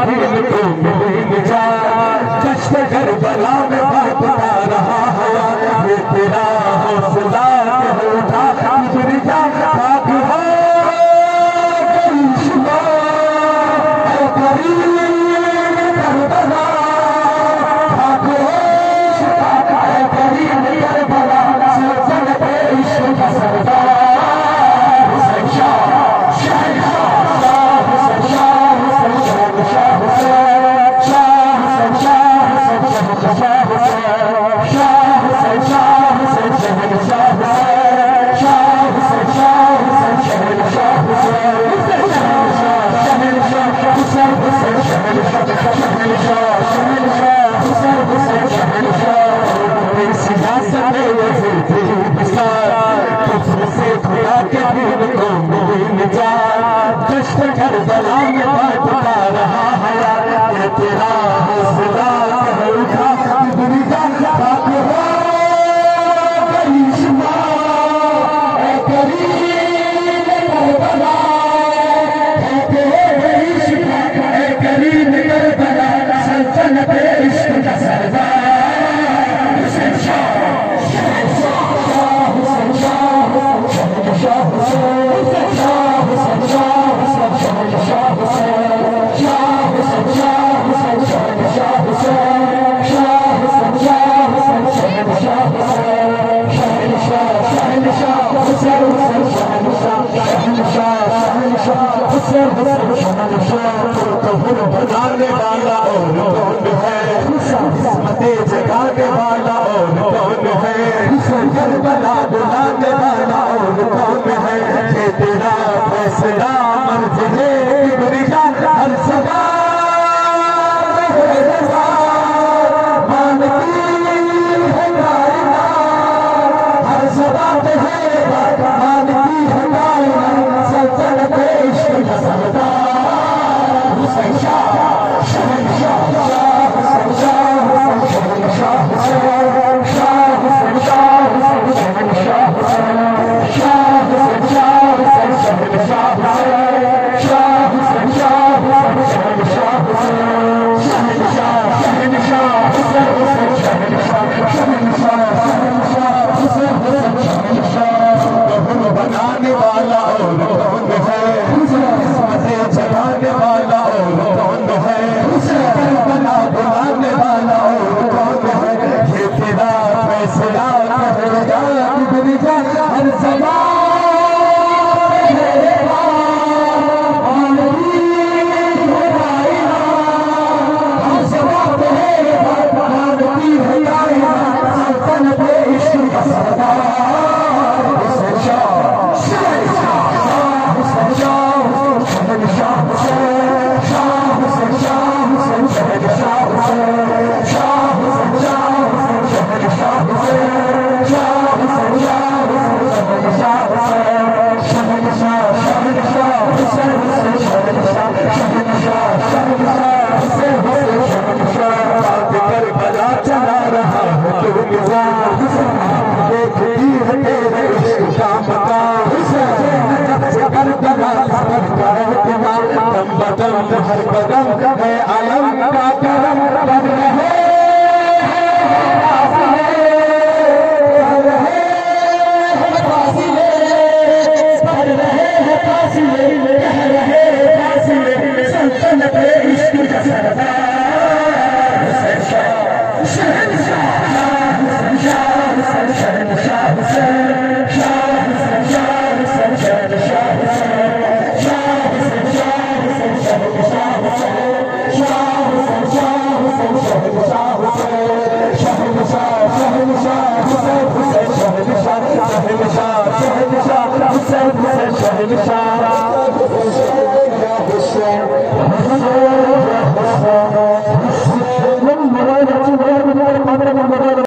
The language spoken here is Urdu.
دین کو ملی نجات دشت کربلا میں بھٹکا رہا ہے یہ تیرا حوصلہ کہ اٹھا گزر جا خاک ہو کرشمہ اے کریم کربلا خاک ہو اے کریم کربلا سلطنت عشق کا سردار حسین شاہ شہنشاہ حسین شاہ حسین شاہ حسین شاہ حسین شاہ حسین شہنشاہ دشت کربلا میں بھٹکا رہا ہے یہ تیرا حوصلہ کہ اٹھا گزر جا خاک ہو کرشمہ اے کریم کربلا خاک ہو اے کریم کربلا سلطنت عشق کا سردار حسین شاہ حسین شاہ بنانے والا اور کون ہے قسمتیں جگانے والا اور کون ہے کربلا بلانے والا اور کون ہے یہ تیرا فیصلہ منزل کبریا ہر صدا مانتی ہے کائنات ہر صدا ہے مانتی ہے کائنات سلطنت عشق کا سردار حسین شاہ شہنشاہ حسین شاہ شہنشاہ حسین شاہ شہنشاہ شاہ حسین شاہ شہنشاہ شاہ حسین شاہ شہنشاہ شہنشاہ حسین شہنشاہ بنانے والا اور کون ہے قسمتیں جگانے والا اور کون ہے کربلا بلانے والا اور کون ہے یہ تیرا فیصلہ کہ جا گزر جا ہر زمان ہر قدم ہے علم کا کرم کر رہے سلطنت عشق کا سردار حسین شاہ شہنشاہ حسین شاہ شہنشاہ حسین شاہ حسین شہنشاہ شہنشاہ